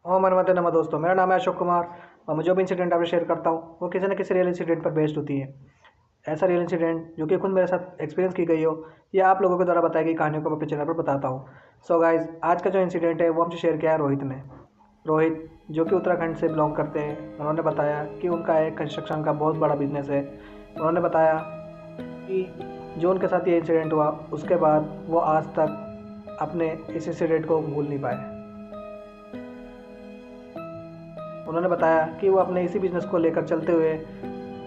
ओम मनमते नमः। दोस्तों, मेरा नाम है अशोक कुमार और मैं जो भी इंसिडेंट आपसे शेयर करता हूँ वो किसी न किसी रियल इंसिडेंट पर बेस्ड होती है। ऐसा रियल इंसिडेंट जो कि खुद मेरे साथ एक्सपीरियंस की गई हो या आप लोगों के द्वारा बताई गई कहानियों को मैं अपने चैनल पर बताता हूँ। सो गाइज, आज का जो इंसिडेंट है वो हमसे शेयर किया है रोहित ने। रोहित जो कि उत्तराखंड से बिलोंग करते हैं, उन्होंने बताया कि उनका एक कंस्ट्रक्शन का बहुत बड़ा बिजनेस है। उन्होंने बताया कि जो उनके साथ ये इंसिडेंट हुआ उसके बाद वो आज तक अपने इस इंसिडेंट को भूल नहीं पाए। उन्होंने बताया कि वो अपने इसी बिज़नेस को लेकर चलते हुए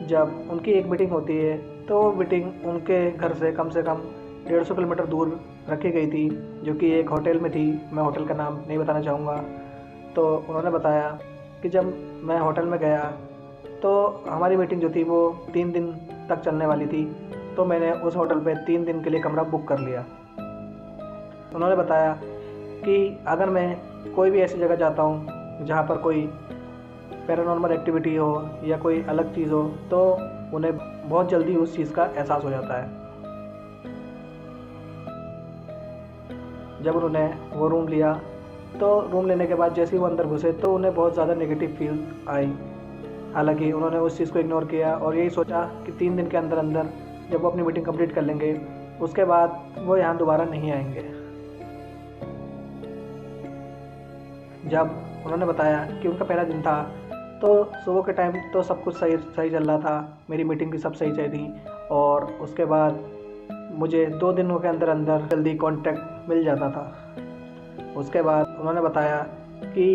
जब उनकी एक मीटिंग होती है तो वो मीटिंग उनके घर से कम 150 किलोमीटर दूर रखी गई थी, जो कि एक होटल में थी। मैं होटल का नाम नहीं बताना चाहूँगा। तो उन्होंने बताया कि जब मैं होटल में गया तो हमारी मीटिंग जो थी वो 3 दिन तक चलने वाली थी, तो मैंने उस होटल पे 3 दिन के लिए कमरा बुक कर लिया। उन्होंने बताया कि अगर मैं कोई भी ऐसी जगह जाता हूँ जहाँ पर कोई पैरानॉर्मल एक्टिविटी हो या कोई अलग चीज़ हो तो उन्हें बहुत जल्दी उस चीज़ का एहसास हो जाता है। जब उन्होंने वो रूम लिया तो रूम लेने के बाद जैसे ही वो अंदर घुसे तो उन्हें बहुत ज़्यादा नेगेटिव फील आई। हालांकि उन्होंने उस चीज़ को इग्नोर किया और यही सोचा कि 3 दिन के अंदर अंदर जब वो अपनी मीटिंग कंप्लीट कर लेंगे उसके बाद वो यहाँ दोबारा नहीं आएंगे। जब उन्होंने बताया कि उनका पहला दिन था तो सुबह के टाइम तो सब कुछ सही सही चल रहा था, मेरी मीटिंग भी सब सही चल रही और उसके बाद मुझे 2 दिनों के अंदर अंदर जल्दी कांटेक्ट मिल जाता था। उसके बाद उन्होंने बताया कि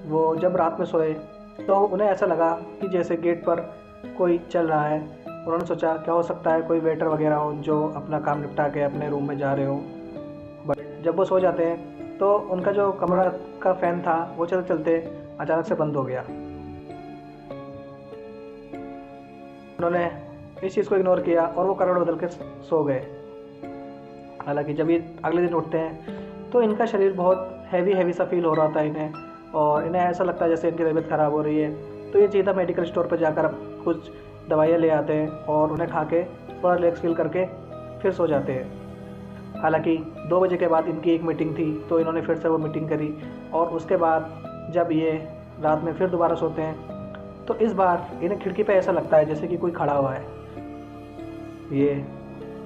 वो जब रात में सोए तो उन्हें ऐसा लगा कि जैसे गेट पर कोई चल रहा है। उन्होंने सोचा क्या हो सकता है, कोई वेटर वगैरह हो जो अपना काम निपटा के अपने रूम में जा रहे हो। बट जब वो सो जाते हैं तो उनका जो कमरा का फ़ैन था वो चलते चलते अचानक से बंद हो गया। उन्होंने इस चीज़ को इग्नोर किया और वो करवट बदल के सो गए। हालांकि जब ये अगले दिन उठते हैं तो इनका शरीर बहुत हैवी हैवी सा फील हो रहा था इन्हें, और इन्हें ऐसा लगता है जैसे इनकी तबीयत ख़राब हो रही है। तो ये सीधा मेडिकल स्टोर पर जाकर कुछ दवाइयाँ ले आते हैं और उन्हें खा के थोड़ा रिलैक्स फील करके फिर सो जाते हैं। हालांकि 2 बजे के बाद इनकी एक मीटिंग थी तो इन्होंने फिर से वो मीटिंग करी और उसके बाद जब ये रात में फिर दोबारा सोते हैं तो इस बार इन्हें खिड़की पे ऐसा लगता है जैसे कि कोई खड़ा हुआ है। ये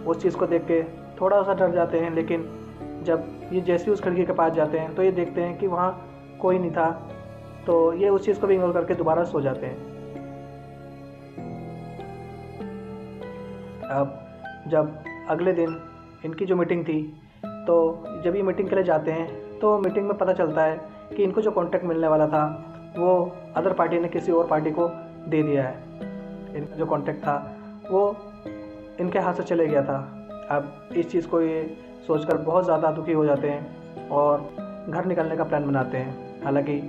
उस चीज़ को देख के थोड़ा सा डर जाते हैं, लेकिन जब ये जैसे ही उस खिड़की के पास जाते हैं तो ये देखते हैं कि वहाँ कोई नहीं था, तो ये उस चीज़ को भी इग्नोर करके दोबारा सो जाते हैं। अब जब अगले दिन इनकी जो मीटिंग थी तो जब ये मीटिंग के लिए जाते हैं तो मीटिंग में पता चलता है कि इनको जो कॉन्ट्रैक्ट मिलने वाला था वो अदर पार्टी ने किसी और पार्टी को दे दिया है। इनका जो कॉन्ट्रैक्ट था वो इनके हाथ से चले गया था। अब इस चीज़ को ये सोचकर बहुत ज़्यादा दुखी हो जाते हैं और घर निकलने का प्लान बनाते हैं। हालांकि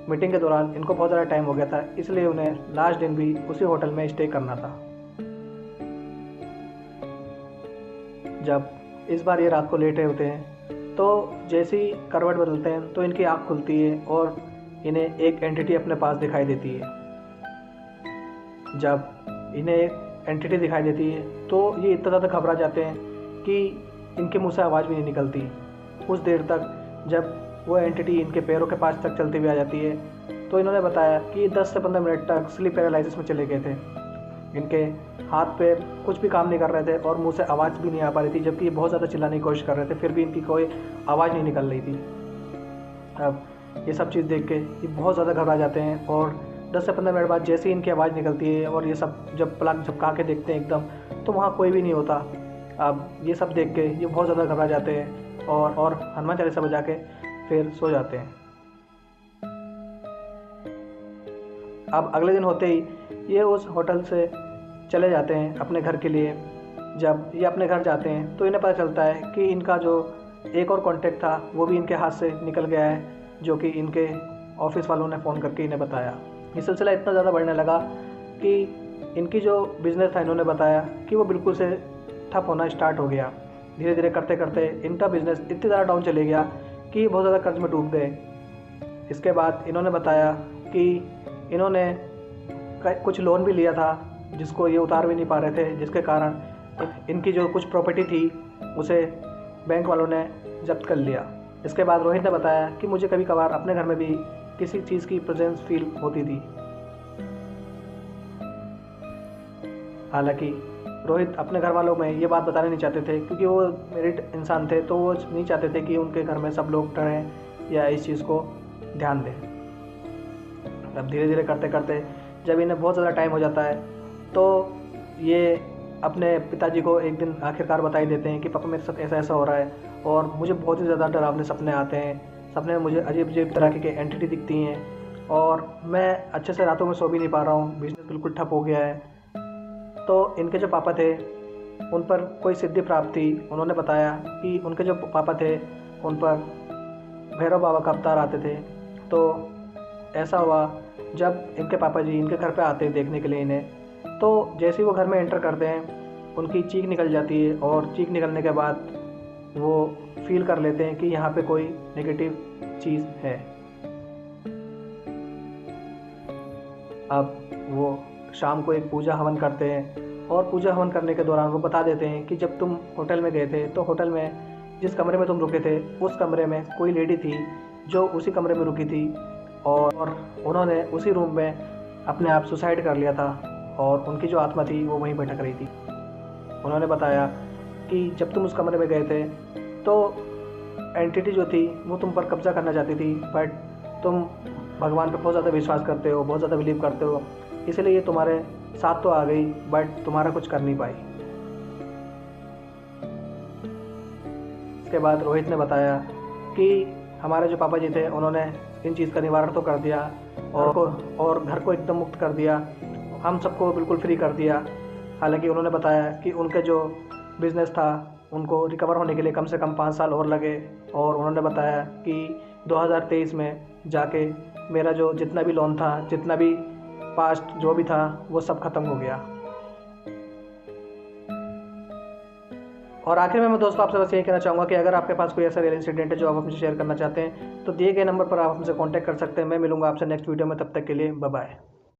मीटिंग के दौरान इनको बहुत ज़्यादा टाइम हो गया था, इसलिए उन्हें लास्ट दिन भी उसी होटल में स्टे करना था। जब इस बार ये रात को लेटे होते हैं तो जैसे ही करवट बदलते हैं तो इनकी आँख खुलती है और इन्हें एक एंटिटी अपने पास दिखाई देती है। जब इन्हें एक एंटिटी दिखाई देती है तो ये इतना ज़्यादा घबरा जाते हैं कि इनके मुंह से आवाज़ भी नहीं निकलती कुछ देर तक। जब वो एंटिटी इनके पैरों के पास तक चलती हुई आ जाती है तो इन्होंने बताया कि 10 से 15 मिनट तक स्लीप पैरालिसिस में चले गए थे। इनके हाथ पैर कुछ भी काम नहीं कर रहे थे और मुंह से आवाज़ भी नहीं आ पा रही थी, जबकि ये बहुत ज़्यादा चिल्लाने की कोशिश कर रहे थे, फिर भी इनकी कोई आवाज़ नहीं निकल रही थी। अब ये सब चीज़ देख के ये बहुत ज़्यादा घबरा जाते हैं और 10 से 15 मिनट बाद जैसे ही इनकी आवाज़ निकलती है और ये सब जब पलक झपका के देखते हैं एकदम तो वहाँ कोई भी नहीं होता। अब ये सब देख के ये बहुत ज़्यादा घबरा जाते हैं और हनुमान चालीसा बजा के फिर सो जाते हैं। अब अगले दिन होते ही ये उस होटल से चले जाते हैं अपने घर के लिए। जब ये अपने घर जाते हैं तो इन्हें पता चलता है कि इनका जो एक और कॉन्टैक्ट था वो भी इनके हाथ से निकल गया है, जो कि इनके ऑफिस वालों ने फ़ोन करके इन्हें बताया। ये सिलसिला इतना ज़्यादा बढ़ने लगा कि इनकी जो बिज़नेस था इन्होंने बताया कि वो बिल्कुल से ठप होना स्टार्ट हो गया। धीरे धीरे करते करते इनका बिज़नेस इतनी ज़्यादा डाउन चले गया कि बहुत ज़्यादा कर्ज में डूब गए। इसके बाद इन्होंने बताया कि इन्होंने कुछ लोन भी लिया था जिसको ये उतार भी नहीं पा रहे थे, जिसके कारण इनकी जो कुछ प्रॉपर्टी थी उसे बैंक वालों ने जब्त कर लिया। इसके बाद रोहित ने बताया कि मुझे कभी कभार अपने घर में भी किसी चीज़ की प्रेजेंस फील होती थी। हालांकि रोहित अपने घर वालों में ये बात बताना नहीं चाहते थे, क्योंकि वो मेरिट इंसान थे, तो वो नहीं चाहते थे कि उनके घर में सब लोग डरें या इस चीज़ को ध्यान दें। अब धीरे धीरे करते करते जब इन्हें बहुत ज़्यादा टाइम हो जाता है, तो ये अपने पिताजी को एक दिन आखिरकार बता ही देते हैं कि पापा मेरे साथ ऐसा ऐसा हो रहा है और मुझे बहुत ही ज़्यादा डरावने सपने आते हैं। सपने में मुझे अजीब अजीब तरह की एंटिटी दिखती हैं और मैं अच्छे से रातों में सो भी नहीं पा रहा हूँ, बिजनेस बिल्कुल ठप हो गया है। तो इनके जो पापा थे उन पर कोई सिद्धि प्राप्त थी। उन्होंने बताया कि उनके जो पापा थे उन पर भैरव बाबा का अवतार आते थे। तो ऐसा हुआ, जब इनके पापा जी इनके घर पे आते हैं देखने के लिए इन्हें, तो जैसे ही वो घर में एंटर करते हैं उनकी चीख निकल जाती है और चीख निकलने के बाद वो फील कर लेते हैं कि यहाँ पे कोई नेगेटिव चीज़ है। अब वो शाम को एक पूजा हवन करते हैं और पूजा हवन करने के दौरान वो बता देते हैं कि जब तुम होटल में गए थे तो होटल में जिस कमरे में तुम रुके थे उस कमरे में कोई लेडी थी जो उसी कमरे में रुकी थी और उन्होंने उसी रूम में अपने आप सुसाइड कर लिया था और उनकी जो आत्मा थी वो वहीं भटक रही थी। उन्होंने बताया कि जब तुम उस कमरे में गए थे तो एंटिटी जो थी वो तुम पर कब्जा करना चाहती थी, बट तुम भगवान पे बहुत ज़्यादा विश्वास करते हो, बहुत ज़्यादा बिलीव करते हो, इसलिए ये तुम्हारे साथ तो आ गई बट तुम्हारा कुछ कर नहीं पाई। इसके बाद रोहित ने बताया कि हमारे जो पापा जी थे उन्होंने इन चीज़ का निवारण तो कर दिया और घर को एकदम मुक्त कर दिया, हम सबको बिल्कुल फ्री कर दिया। हालांकि उन्होंने बताया कि उनके जो बिज़नेस था उनको रिकवर होने के लिए कम से कम 5 साल और लगे और उन्होंने बताया कि 2023 में जाके मेरा जो जितना भी लोन था, जितना भी पास्ट जो भी था, वो सब ख़त्म हो गया। और आखिर में मैं दोस्तों आपसे बस यही कहना चाहूँगा कि अगर आपके पास कोई ऐसा रियल इंसिडेंट है जो आप हमसे शेयर करना चाहते हैं तो दिए गए नंबर पर आप हमसे कांटेक्ट कर सकते हैं। मैं मिलूंगा आपसे नेक्स्ट वीडियो में, तब तक के लिए बाय बाय।